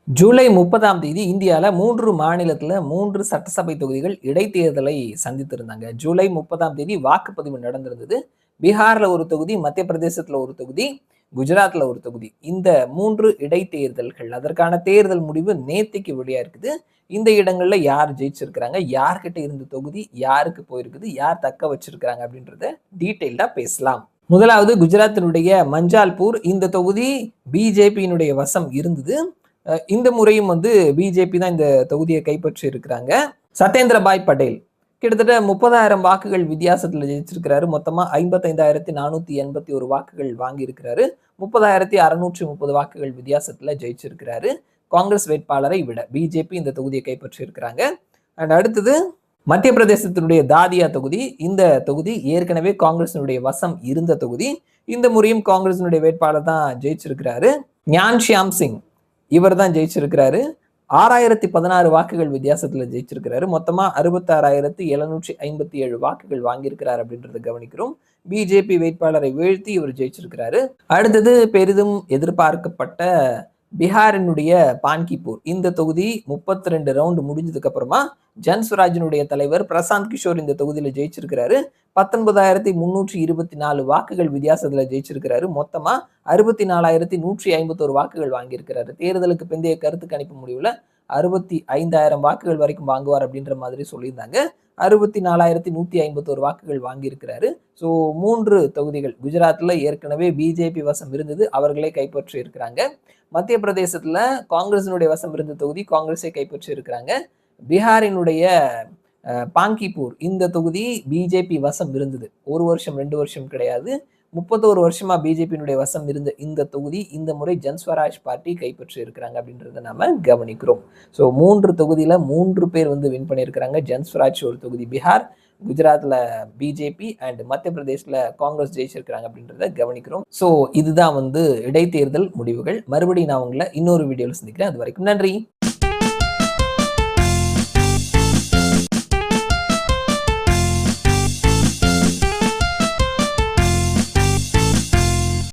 ஜூலை 30ஆம் தேதி இந்தியாவில் 3 மாநிலத்தில் 3 சட்டசபை தொகுதிகள் இடைத்தேர்தலை சந்தித்திருந்தாங்க. ஜூலை 30ஆம் தேதி வாக்குப்பதிவு நடந்திருந்தது. பீகாரில் ஒரு தொகுதி, மத்திய பிரதேசத்தில் ஒரு தொகுதி, குஜராத்தில் ஒரு தொகுதி. இந்த 3 இடைத்தேர்தல்கள், அதற்கான தேர்தல் முடிவு நேத்திக்கு வெளியா இருக்குது. இந்த இடங்கள்ல யார் ஜெயிச்சிருக்கிறாங்க, யார்கிட்ட இருந்த தொகுதி யாருக்கு போயிருக்குது, யார் தக்க வச்சிருக்கிறாங்க அப்படின்றத டீட்டெயில்டா பேசலாம். முதலாவது குஜராத்தினுடைய மஞ்சால்பூர். இந்த தொகுதி பிஜேபியினுடைய வசம் இருந்தது. இந்த முறையும் பிஜேபி தான் இந்த தொகுதியை கைப்பற்றி இருக்கிறாங்க. சத்யேந்திரபாய் பட்டேல் கிட்டத்தட்ட 30,000 வாக்குகள் வித்தியாசத்தில் ஜெயிச்சிருக்கிறாரு. மொத்தமா 55,481 வாக்குகள் வாங்கி இருக்கிறாரு. 30,630 வாக்குகள் வித்தியாசத்துல ஜெயிச்சிருக்கிறாரு. காங்கிரஸ் வேட்பாளரை விட பிஜேபி இந்த தொகுதியை கைப்பற்றி இருக்கிறாங்க. அண்ட் அடுத்தது மத்திய பிரதேசத்தினுடைய தாதியா தொகுதி. இந்த தொகுதி ஏற்கனவே காங்கிரசினுடைய வசம் இருந்த தொகுதி. இந்த முறையும் காங்கிரசினுடைய வேட்பாளர் தான் ஜெயிச்சிருக்கிறாரு. ஞான் ஷியாம் சிங் இவர் தான் ஜெயிச்சிருக்கிறாரு. 6,016 வாக்குகள் வித்தியாசத்துல ஜெயிச்சிருக்கிறாரு. மொத்தமா 66,757 வாக்குகள் வாங்கியிருக்கிறார் அப்படின்றத கவனிக்கிறோம். பிஜேபி வேட்பாளரை வீழ்த்தி இவர் ஜெயிச்சிருக்கிறாரு. அடுத்தது பெரிதும் எதிர்பார்க்கப்பட்ட பீகாரினுடைய பான்கிப்பூர். இந்த தொகுதி 32 ரவுண்ட் முடிஞ்சதுக்கு அப்புறமா ஜன்ஸ்வராஜினுடைய தலைவர் பிரசாந்த் கிஷோர் இந்த தொகுதியில ஜெயிச்சிருக்கிறாரு. 19,324 வாக்குகள் வித்தியாசத்துல ஜெயிச்சிருக்கிறாரு. மொத்தமா 64,151 வாக்குகள் வாங்கியிருக்கிறாரு. தேர்தலுக்கு பிந்தைய கருத்து கணிப்பு முடிவுல 65,000 வாக்குகள் வரைக்கும் வாங்குவார் அப்படின்ற மாதிரி சொல்லியிருந்தாங்க. 64,151 வாக்குகள் வாங்கியிருக்கிறாரு. ஸோ 3 தொகுதிகள் குஜராத்ல ஏற்கனவே பிஜேபி வசம் இருந்தது, அவர்களே கைப்பற்றி இருக்கிறாங்க. மத்திய பிரதேசத்துல காங்கிரசினுடைய வசம் இருந்த தொகுதி காங்கிரஸை கைப்பற்றி இருக்கிறாங்க. பீகாரினுடைய பாங்கிப்பூர் இந்த தொகுதி பிஜேபி வசம் இருந்தது. 1 வருஷம் 2 வருஷம் கிடையாது, 31 வருஷமா பிஜேபியினுடைய வசம் இருந்த இந்த தொகுதி இந்த முறை ஜன்ஸ்வராஜ் பார்ட்டி கைப்பற்றி இருக்கிறாங்க அப்படின்றத நாம கவனிக்கிறோம். ஸோ 3 தொகுதியில 3 பேர் வின் பண்ணியிருக்கிறாங்க. ஜன்ஸ்வராஜ் ஒரு தொகுதி பீகார், குஜராத்ல பிஜேபி அண்ட் மத்திய பிரதேஷ்ல காங்கிரஸ் ஜெயிச்சிருக்கிறாங்க அப்படின்றத கவனிக்கிறோம். ஸோ இதுதான் இடைத்தேர்தல் முடிவுகள். மறுபடியும் நான் உங்களை இன்னொரு வீடியோவில் சந்திக்கிறேன். அது வரைக்கும் நன்றி.